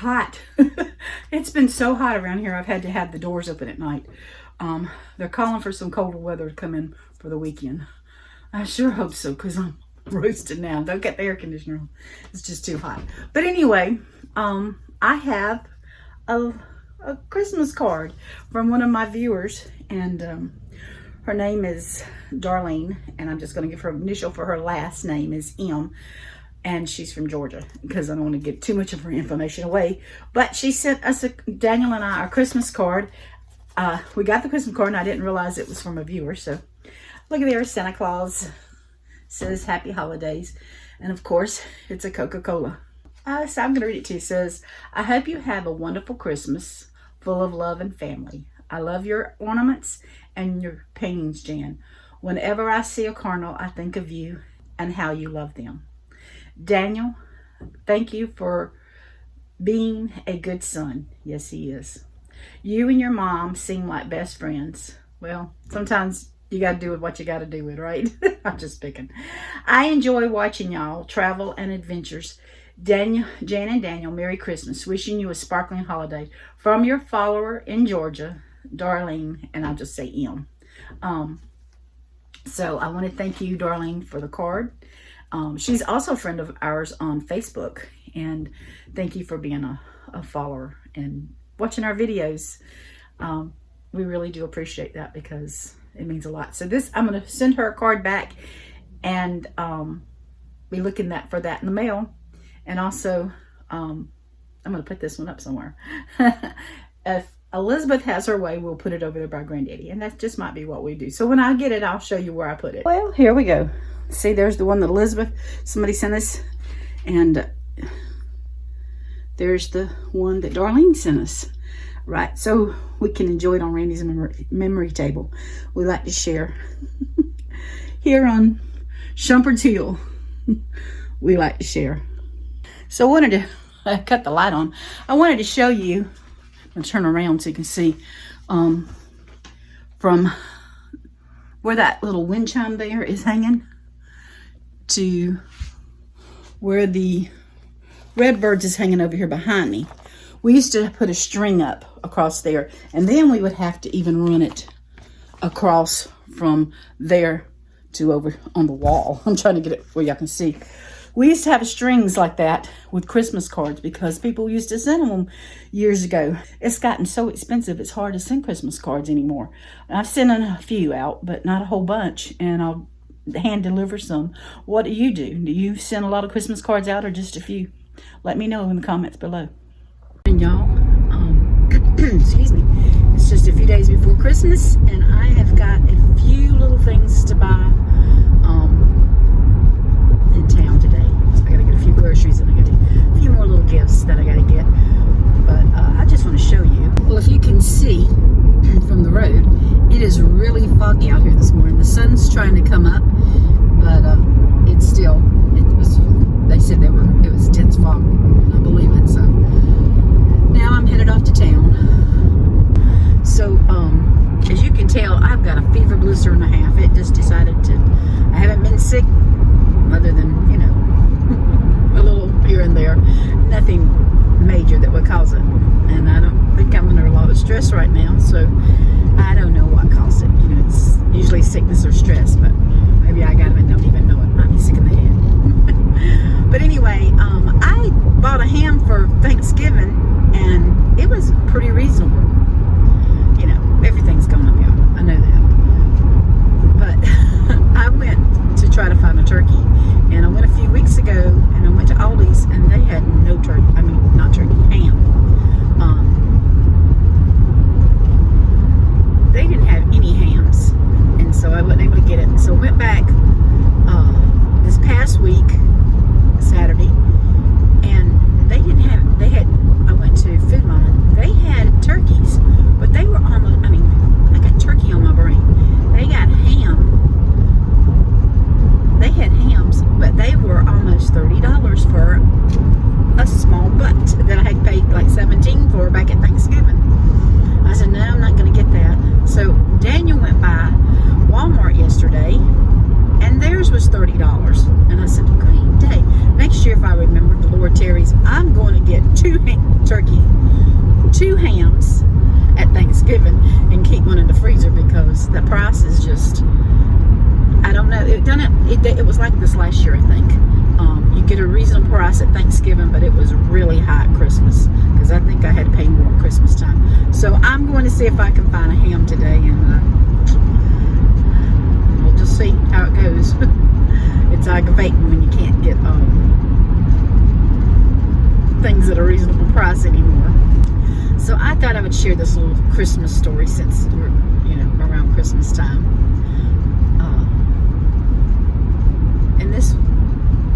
hot. It's been so hot around here. I've had to have the doors open at night. They're calling for some colder weather to come in for the weekend. I sure hope so, because I'm roasted now. Don't get the air conditioner on. It's just too hot. But anyway, I have a Christmas card from one of my viewers, and her name is Darlene, and I'm just going to give her initial for her last name is M, and she's from Georgia, because I don't want to give too much of her information away. But she sent us, Daniel and I, our Christmas card. We got the Christmas card, and I didn't realize it was from a viewer. So look at there, Santa Claus says Happy Holidays, and of course it's a Coca-Cola. So I'm going to read it to you. It says, I hope you have a wonderful Christmas full of love and family. I love your ornaments and your paintings, Jan. Whenever I see a cardinal, I think of you and how you love them. Daniel, thank you for being a good son. Yes, he is. You and your mom seem like best friends. Well, sometimes you got to do with what you got to do with, right? I'm just picking. I enjoy watching y'all travel and adventures. Jan and Daniel, Merry Christmas. Wishing you a sparkling holiday. From your follower in Georgia, Darlene, and I'll just say M. So I want to thank you, Darlene, for the card. She's also a friend of ours on Facebook, and thank you for being a follower and watching our videos. We really do appreciate that, because it means a lot. So this, I'm going to send her a card back, and be looking for that in the mail. And also, I'm going to put this one up somewhere. If Elizabeth has her way, we'll put it over there by Granddaddy. And that just might be what we do. So when I get it, I'll show you where I put it. Well, here we go. See, there's the one that Elizabeth, somebody sent us. And there's the one that Darlene sent us. Right, so we can enjoy it on Randy's memory table. We like to share. Here on Shumperts Hill, we like to share. So I wanted to, I cut the light on. I wanted to show you, I'm going to turn around so you can see, from where that little wind chime there is hanging to where the redbirds is hanging over here behind me. We used to put a string up across there, and then we would have to even run it across from there to over on the wall. I'm trying to get it where y'all can see. We used to have strings like that with Christmas cards, because people used to send them years ago. It's gotten so expensive, it's hard to send Christmas cards anymore. I've sent a few out, but not a whole bunch, and I'll hand deliver some. What do? Do you send a lot of Christmas cards out, or just a few? Let me know in the comments below. And y'all, excuse me, it's just a few days before Christmas, and I have got a few little things to buy in town today. So I gotta get a few groceries, and I got a few more little gifts that I gotta get. But I just want to show you. Well, if you can see from the road, it is really foggy out here this morning. The sun's trying to come up, but it's still, they said it was dense fog. I believe it. So now I'm headed off to town. So as you can tell, I've got a fever blister and a half. It just decided to, I haven't been sick other than, you know, a little here and there. Nothing major that would cause it. And I don't think I'm under a lot of stress right now, so I don't know what caused it. You know, it's usually sickness or stress, but maybe I got it and don't even know it. Might be sick in the head. But anyway, I bought a ham for Thanksgiving, and it was pretty reasonable. You know, everything's going up, y'all. I know that. But I went to try to find a turkey, and I went a few weeks ago, and I went to Aldi's, and they had no turkey. I mean, not turkey, ham. They didn't have any hams, and so I wasn't able to get it. So I went back this past week, Saturday, and they didn't have, I went to Food Line 2 hams at Thanksgiving and keep one in the freezer, because the price is just, I don't know. It was like this last year, I think. You get a reasonable price at Thanksgiving, but it was really high at Christmas, because I think I had to pay more at Christmas time. So I'm going to see if I can find a ham today, and we'll just see how it goes. It's aggravating when you can't get things at a reasonable price anymore. So I thought I would share this little Christmas story, since we're, around Christmas time.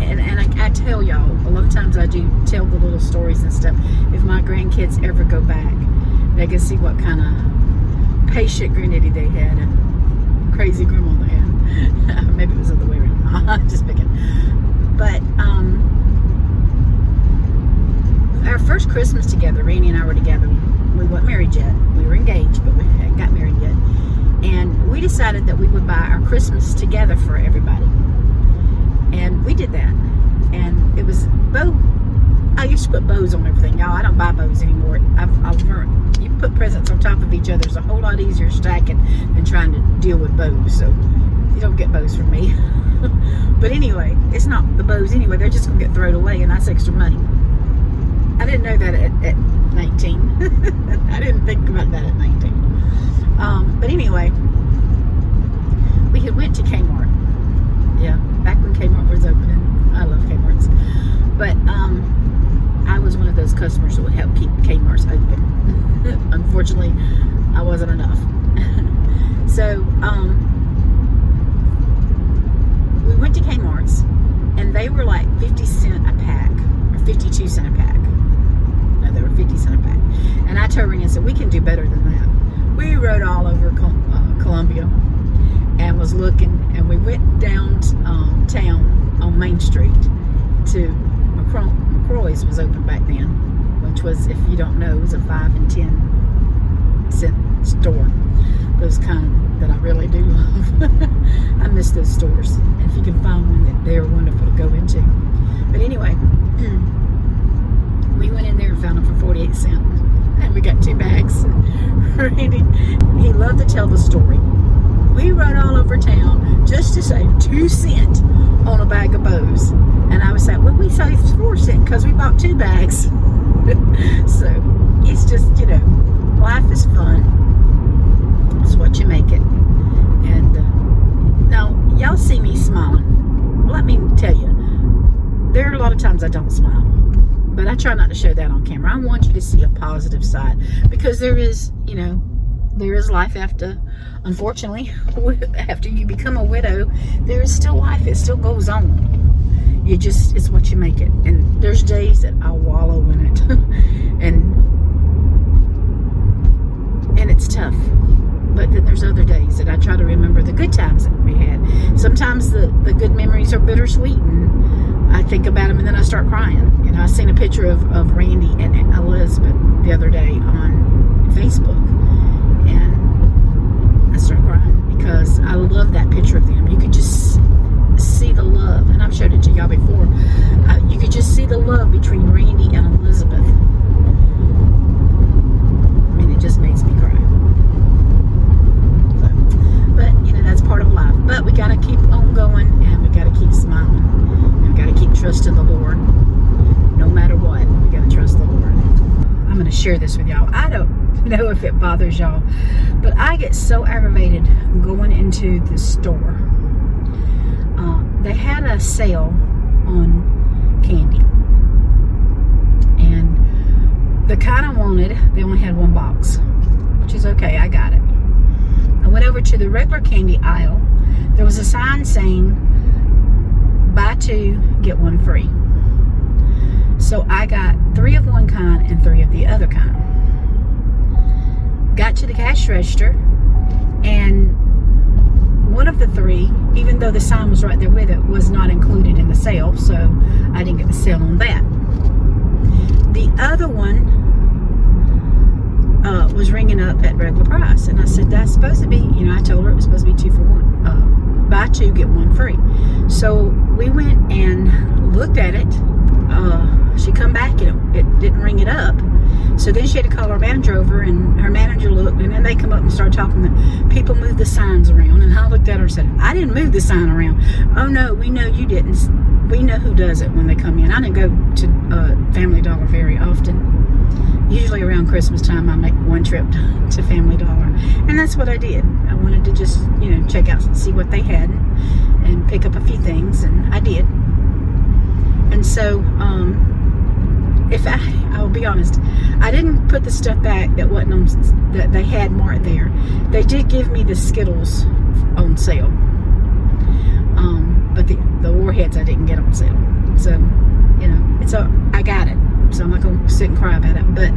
And I tell y'all, a lot of times I do tell the little stories and stuff. If my grandkids ever go back, they can see what kind of patient granddaddy they had and crazy grandma they had. Maybe it was the other way around. Just picking. But our first Christmas together, Randy and I were together. We weren't married yet. We were engaged, but we hadn't got married yet. And we decided that we would buy our Christmas together for everybody. And we did that. And it was bow. I used to put bows on everything. Y'all, I don't buy bows anymore. I've learned, you put presents on top of each other. It's a whole lot easier stacking than trying to deal with bows. So you don't get bows from me. But anyway, it's not the bows anyway. They're just going to get thrown away, and that's extra money. I didn't know that at 19. I didn't think about that at 19. But anyway, we had went to Kmart. Yeah, back when Kmart was opening. I love Kmart's. But I was one of those customers that would help keep Kmart's open. Unfortunately, I wasn't enough. So we went to Kmart's, and they were like 50 cents a pack, or 52 cents a pack. No, they were 50 cents a pack. And I told Renee and said, we can do better than that. We rode all over Columbia and was looking, and we went downtown on Main Street to McCroy's was open back then, which was, if you don't know, was a 5 and 10 cent store. Those kind that I really do love. I miss those stores. And if you can find one, they're wonderful to go into. But anyway, we went in there and found them for 48 cents. And we got 2 bags. Randy, he loved to tell the story. We rode all over town just to save 2 cents on a bag of bows. And I was like, well, we saved 4 cents because we bought 2 bags. So it's just, life is fun. It's what you make it. And now, y'all see me smiling. Let me tell you, there are a lot of times I don't smile. But I try not to show that on camera. I want you to see a positive side. Because there is, there is life after, unfortunately, after you become a widow, there is still life. It still goes on. It's what you make it. And there's days that I wallow in it. and it's tough. But then there's other days that I try to remember the good times that we had. Sometimes the good memories are bittersweet, and I think about them and then I start crying. I seen a picture of Randy and Elizabeth the other day on Facebook, and I started crying because I love that picture of them. You could just see the love, and I've showed it to y'all before. You could just see the love between Randy and Elizabeth. I mean, it just makes me cry. But, that's part of life. But we got to keep on going, and we got to keep smiling. And we got to keep trusting the Lord. No matter what, we got to trust the Lord. I'm going to share this with y'all. I don't know if it bothers y'all, but I get so aggravated going into the store. They had a sale on candy. And the kind I wanted, they only had 1 box, which is okay. I got it. I went over to the regular candy aisle. There was a sign saying, buy 2, get 1 free. So I got 3 of one kind and 3 of the other kind. Got to the cash register, and one of the 3, even though the sign was right there with it, was not included in the sale, so I didn't get the sale on that. The other one was ringing up at regular price, and I said, that's supposed to be, I told her it was supposed to be 2 for 1. Buy 2, get 1 free. So we went and looked at it. She come back and it didn't ring it up. So then she had to call her manager over, and her manager looked, and then they come up and started talking that people move the signs around. And I looked at her and said, I didn't move the sign around. Oh no, we know you didn't. We know who does it when they come in. I didn't go to Family Dollar very often. Usually around Christmas time I make one trip to Family Dollar, and that's what I did. I wanted to just, check out and see what they had and pick up a few things, and I did. And so if I'll be honest, I didn't put the stuff back that wasn't on, that they had marked there. They did give me the Skittles on sale, but the Warheads I didn't get on sale. So I got it. So I'm not going to sit and cry about it, but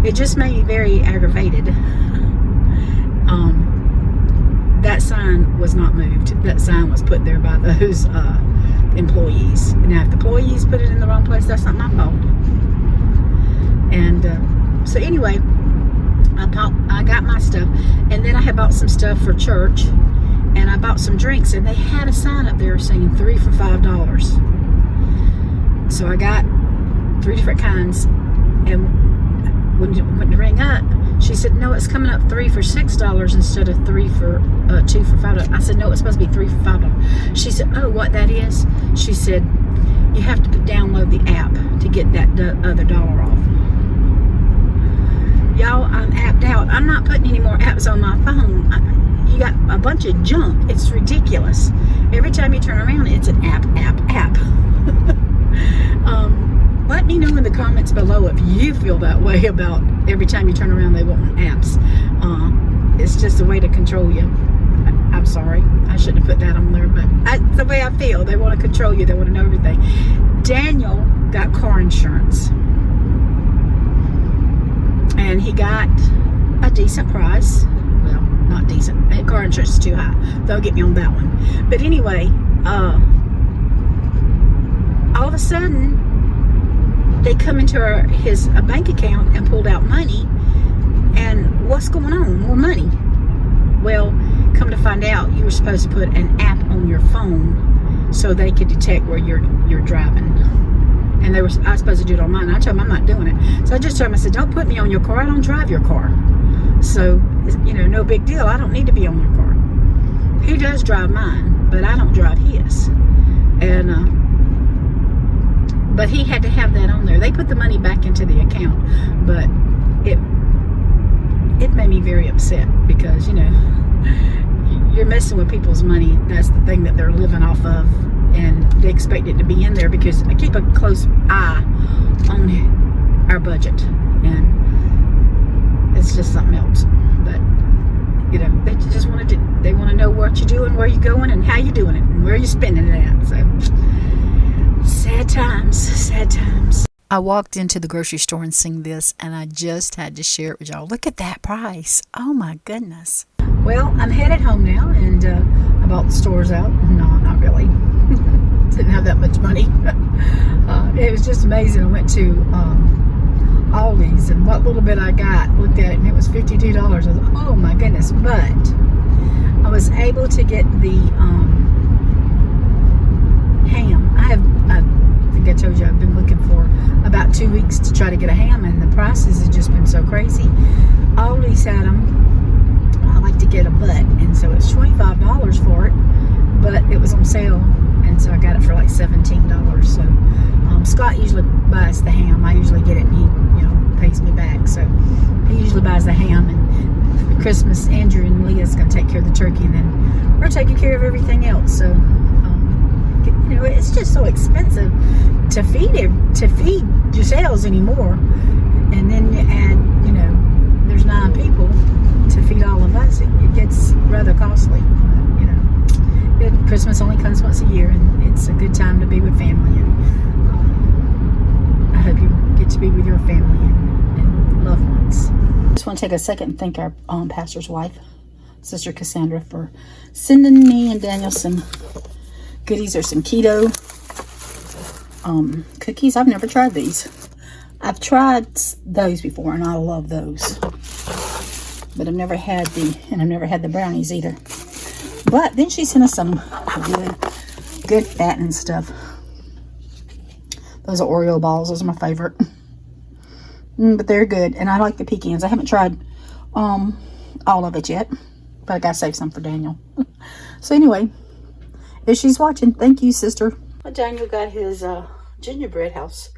it just made me very aggravated. That sign was not moved. That sign was put there by those employees. Now, if the employees put it in the wrong place, that's not my fault. And so anyway, I got my stuff, and then I had bought some stuff for church, and I bought some drinks, and they had a sign up there saying 3 for $5. So I got 3 different kinds, and when you went to ring up, she said, no, it's coming up 3 for $6 instead of 2 for $5. I said, no, it's supposed to be 3 for $5. She said, oh, what that is? She said, you have to download the app to get that other dollar off. Y'all, I'm apped out. I'm not putting any more apps on my phone. You got a bunch of junk. It's ridiculous. Every time you turn around, it's an app. Let me know in the comments below if you feel that way about every time you turn around they want apps. It's just a way to control you. I'm sorry, I shouldn't have put that on there, but it's the way I feel. They want to control you. They want to know everything. Daniel got car insurance, and he got a decent price. Well, not decent. Car insurance is too high. They'll get me on that one. But anyway, all of a sudden, they come into his bank account and pulled out money. And what's going on? More money. Well, come to find out, you were supposed to put an app on your phone so they could detect where you're driving. And I was supposed to do it on mine. I told them I'm not doing it. So I just told them, I said, don't put me on your car. I don't drive your car. So, no big deal. I don't need to be on your car. He does drive mine, but I don't drive his. And, but he had to have that on there. They put the money back into the account, but it made me very upset because, you're messing with people's money. That's the thing that they're living off of, and they expect it to be in there because I keep a close eye on our budget, and it's just something else. But, they just they want to know what you're doing, where you're going, and how you're doing it, and where you're spending it at. So, sad times. I walked into the grocery store and seen this, and I just had to share it with y'all. Look at that price. Oh my goodness. Well, I'm headed home now, and I bought the stores out. No, not really. Didn't have that much money. It was just amazing. I went to Aldi's, and what little bit I got, looked at it, and it was $52. I was like, oh my goodness. But I was able to get the ham. I told you I've been looking for about 2 weeks to try to get a ham, and the prices have just been so crazy. Aldi's had them. I like to get a butt, and so it's $25 for it, but it was on sale, and so I got it for like $17. So Scott usually buys the ham. I usually get it, and he pays me back. So he usually buys the ham, and for Christmas, Andrew and Leah's gonna take care of the turkey, and then we're taking care of everything else. So it's just so expensive to feed yourselves anymore, and then you add, there's 9 people to feed all of us. It gets rather costly. But, Christmas only comes once a year, and it's a good time to be with family. And I hope you get to be with your family and loved ones. I just want to take a second and thank our pastor's wife, Sister Cassandra, for sending me and Daniel some goodies. There's some keto cookies. I've never tried these. I've tried those before, and I love those. But I've never had the brownies either. But then she sent us some good fattening stuff. Those are Oreo balls. Those are my favorite. But they're good, and I like the pecans. I haven't tried all of it yet, but I gotta save some for Daniel. So anyway, if she's watching, thank you, sister. Well, Daniel got his gingerbread house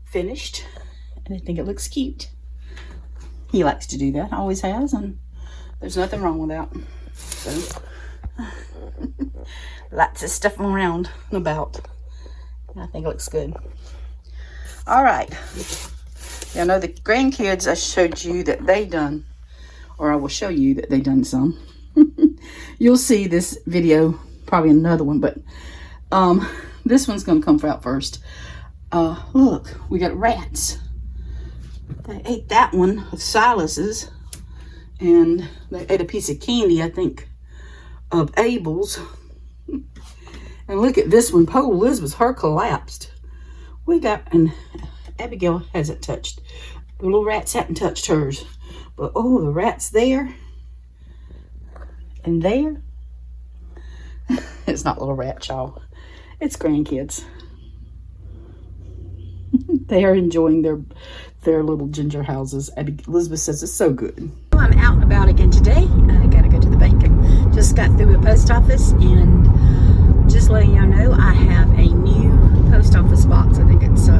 finished, and I think it looks cute. He likes to do that, always has, and there's nothing wrong with that. So lots of stuff around and about. I think it looks good. All right. I know the grandkids, I showed you that they done, or I will show you that they done some. You'll see this video, probably another one, but this one's going to come out first. Look, we got rats. They ate that one of Silas's, and they ate a piece of candy, I think, of Abel's. And look at this one. Poor Elizabeth, her collapsed. We got, and Abigail hasn't touched. The little rats haven't touched hers. But oh, the rats there and there. It's not little rats, y'all. It's grandkids. They are enjoying their little ginger houses. Elizabeth says it's so good. Well, I'm out and about again today. I gotta go to the bank and just got through a post office, and just letting y'all know I have a new post office box. I think it's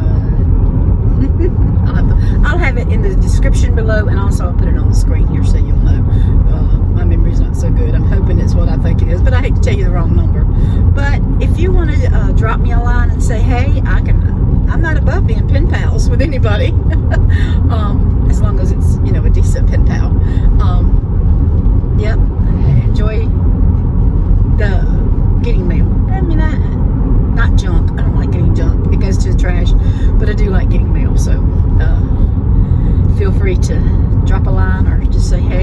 I'll have it in the description below, and also I'll put it on the screen here so you'll know. My memory's not so good. I'm hoping it's what I think it is, but I hate to tell you the wrong number. But if you want to drop me a line and say, hey, I'm not above being pen pals with anybody, as long as it's, you know, a decent pen pal. Yep, I enjoy getting mail. I mean, not junk. I don't like getting junk. It goes to the trash, but I do like getting mail. So feel free to drop a line or just say, hey,